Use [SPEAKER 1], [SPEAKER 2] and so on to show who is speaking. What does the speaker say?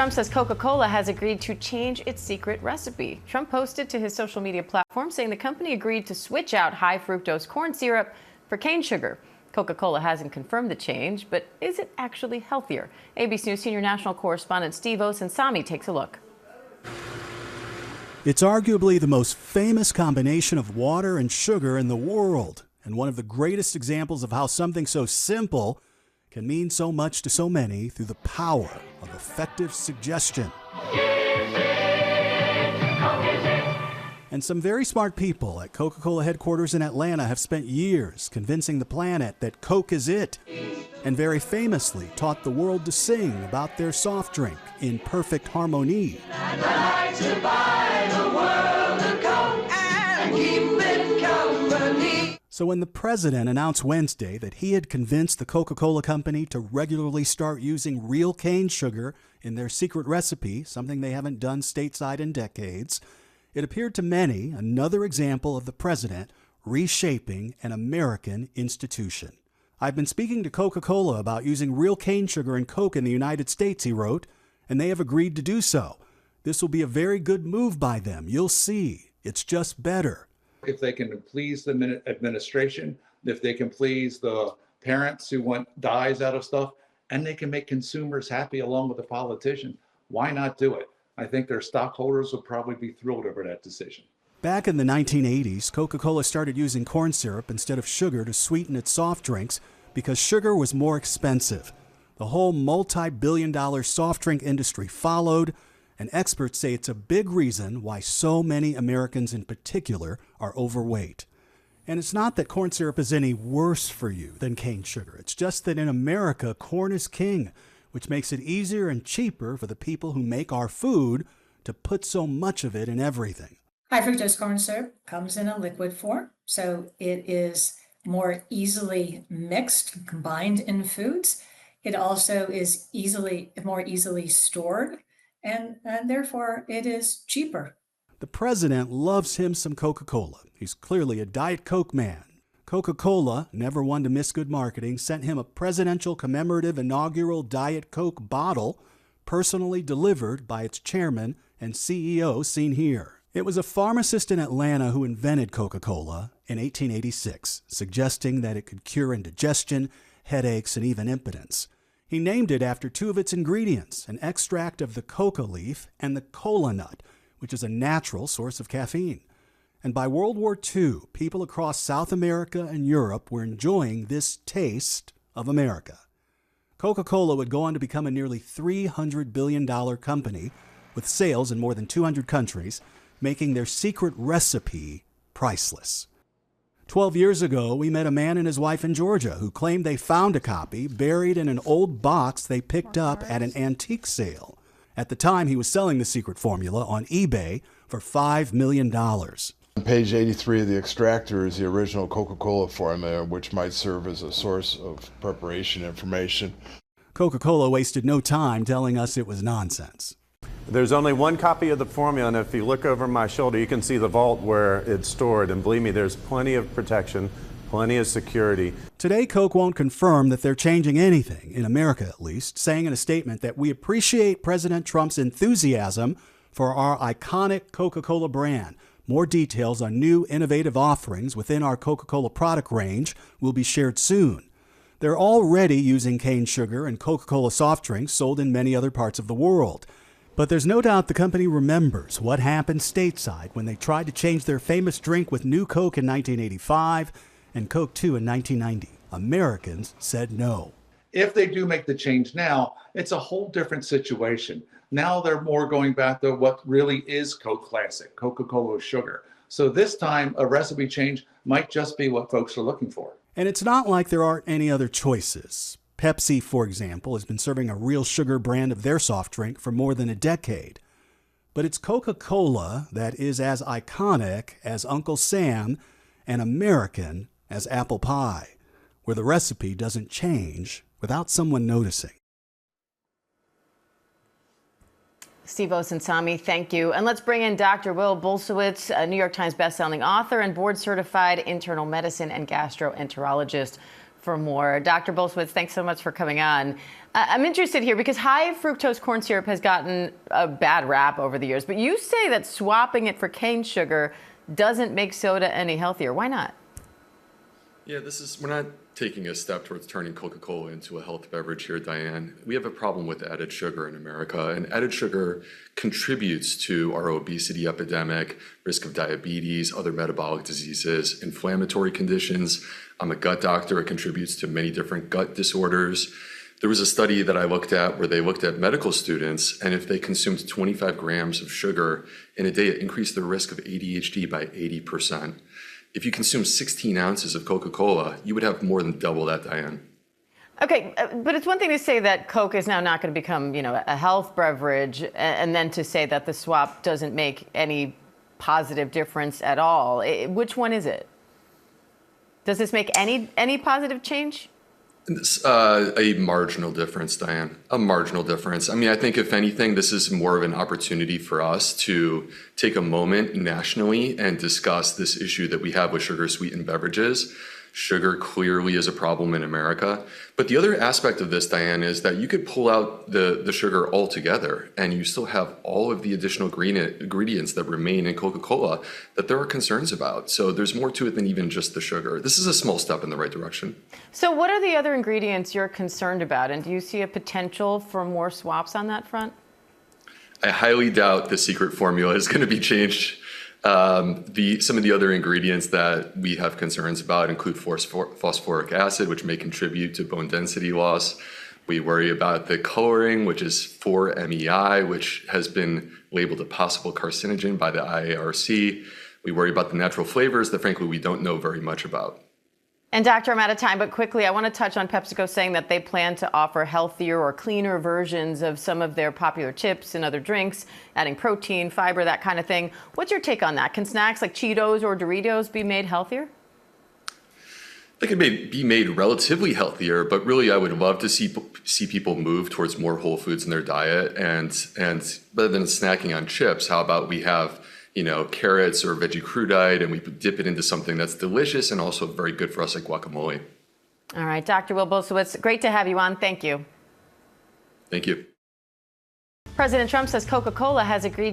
[SPEAKER 1] Trump says Coca-Cola has agreed to change its secret recipe. Trump posted to his social media platform saying the company agreed to switch out high fructose corn syrup for cane sugar. Coca-Cola hasn't confirmed the change, but is it actually healthier? ABC News senior national correspondent Steve Osunsami takes a look.
[SPEAKER 2] It's arguably the most famous combination of water and sugar in the world, and one of the greatest examples of how something so simple can mean so much to so many through the power of effective suggestion. And some very smart people at Coca-Cola headquarters in Atlanta have spent years convincing the planet that Coke is it, and very famously taught the world to sing about their soft drink in perfect harmony.
[SPEAKER 3] I'd like to buy the world a Coke and keep it company.
[SPEAKER 2] So when the president announced Wednesday that he had convinced the Coca-Cola company to regularly start using real cane sugar in their secret recipe, something they haven't done stateside in decades, it appeared to many another example of the president reshaping an American institution. I've been speaking to Coca-Cola about using real cane sugar in Coke in the United States, he wrote, and they have agreed to do so. This will be a very good move by them. You'll see. It's just better.
[SPEAKER 4] If they can please the administration, if they can please the parents who want dyes out of stuff, and they can make consumers happy along with the politician, why not do it? I think their stockholders will probably be thrilled over that decision.
[SPEAKER 2] Back in the 1980s, Coca-Cola started using corn syrup instead of sugar to sweeten its soft drinks because sugar was more expensive. The whole multi-billion-dollar soft drink industry followed, and experts say it's a big reason why so many Americans in particular are overweight. And it's not that corn syrup is any worse for you than cane sugar. It's just that in America, corn is king, which makes it easier and cheaper for the people who make our food to put so much of it in everything.
[SPEAKER 5] High fructose corn syrup comes in a liquid form, so it is more easily mixed, combined in foods. It also is more easily stored, and therefore it is cheaper.
[SPEAKER 2] The president loves him some Coca-Cola. He's clearly a Diet Coke man. Coca-Cola, never one to miss good marketing, sent him a presidential commemorative inaugural Diet Coke bottle personally delivered by its chairman and CEO, seen here. It was a pharmacist in Atlanta who invented Coca-Cola in 1886, suggesting that it could cure indigestion, headaches, and even impotence. He named it after two of its ingredients, an extract of the coca leaf and the cola nut, which is a natural source of caffeine. And by World War II, people across South America and Europe were enjoying this taste of America. Coca-Cola would go on to become a nearly $300 billion company with sales in more than 200 countries, making their secret recipe priceless. 12 years ago, we met a man and his wife in Georgia who claimed they found a copy buried in an old box they picked up at an antique sale. At the time, he was selling the secret formula on eBay for $5 million.
[SPEAKER 6] On page 83 of the extractor is the original Coca-Cola formula, which might serve as a source of preparation information.
[SPEAKER 2] Coca-Cola wasted no time telling us it was nonsense.
[SPEAKER 7] There's only one copy of the formula, and if you look over my shoulder, you can see the vault where it's stored. And believe me, there's plenty of protection, plenty of security.
[SPEAKER 2] Today, Coke won't confirm that they're changing anything, in America at least, saying in a statement that we appreciate President Trump's enthusiasm for our iconic Coca-Cola brand. More details on new innovative offerings within our Coca-Cola product range will be shared soon. They're already using cane sugar and Coca-Cola soft drinks sold in many other parts of the world. But there's no doubt the company remembers what happened stateside when they tried to change their famous drink with New Coke in 1985 and Coke 2 in 1990. Americans said no.
[SPEAKER 4] If they do make the change now, it's a whole different situation. Now they're more going back to what really is Coke Classic, Coca-Cola sugar. So this time, a recipe change might just be what folks are looking for.
[SPEAKER 2] And it's not like there aren't any other choices. Pepsi, for example, has been serving a real sugar brand of their soft drink for more than a decade. But it's Coca-Cola that is as iconic as Uncle Sam and American as apple pie, where the recipe doesn't change without someone noticing.
[SPEAKER 1] Steve Osunsami, thank you. And let's bring in Dr. Will Bulsciewicz, a New York Times bestselling author and board-certified internal medicine and gastroenterologist. for more. Dr. Bulsciewicz, thanks so much for coming on. I'm interested here because high fructose corn syrup has gotten a bad rap over the years, but you say that swapping it for cane sugar doesn't make soda any healthier. Why not?
[SPEAKER 8] Yeah, we're not taking a step towards turning Coca-Cola into a health beverage here, Diane. We have a problem with added sugar in America, and added sugar contributes to our obesity epidemic, risk of diabetes, other metabolic diseases, inflammatory conditions. I'm a gut doctor. It contributes to many different gut disorders. There was a study that I looked at where they looked at medical students, and if they consumed 25 grams of sugar in a day, it increased the risk of ADHD by 80%. If you consume 16 ounces of Coca-Cola, you would have more than double that, Diane.
[SPEAKER 1] Okay, but it's one thing to say that Coke is now not going to become, a health beverage, and then to say that the swap doesn't make any positive difference at all. Which one is it? Does this make any positive change?
[SPEAKER 8] A marginal difference, Diane. A marginal difference. I mean, I think if anything, this is more of an opportunity for us to take a moment nationally and discuss this issue that we have with sugar-sweetened beverages. Sugar clearly is a problem in America. But the other aspect of this, Diane, is that you could pull out the sugar altogether and you still have all of the additional ingredients that remain in Coca-Cola that there are concerns about. So there's more to it than even just the sugar. This is a small step in the right direction.
[SPEAKER 1] So what are the other ingredients you're concerned about? And do you see a potential for more swaps on that front?
[SPEAKER 8] I highly doubt the secret formula is going to be changed. Some of the other ingredients that we have concerns about include phosphoric acid, which may contribute to bone density loss. We worry about the coloring, which is 4-MEI, which has been labeled a possible carcinogen by the IARC. We worry about the natural flavors that, frankly, we don't know very much about.
[SPEAKER 1] And Doctor, I'm out of time, but quickly, I want to touch on PepsiCo saying that they plan to offer healthier or cleaner versions of some of their popular chips and other drinks, adding protein, fiber, that kind of thing. What's your take on that? Can snacks like Cheetos or Doritos be made healthier?
[SPEAKER 8] They can be made relatively healthier, but really I would love to see people move towards more whole foods in their diet. And rather than snacking on chips, how about we have carrots or veggie crudite, and we dip it into something that's delicious and also very good for us, like guacamole.
[SPEAKER 1] All right, Dr. Will Bulsciewicz, great to have you on. Thank you.
[SPEAKER 8] Thank you.
[SPEAKER 1] President Trump says Coca-Cola has agreed to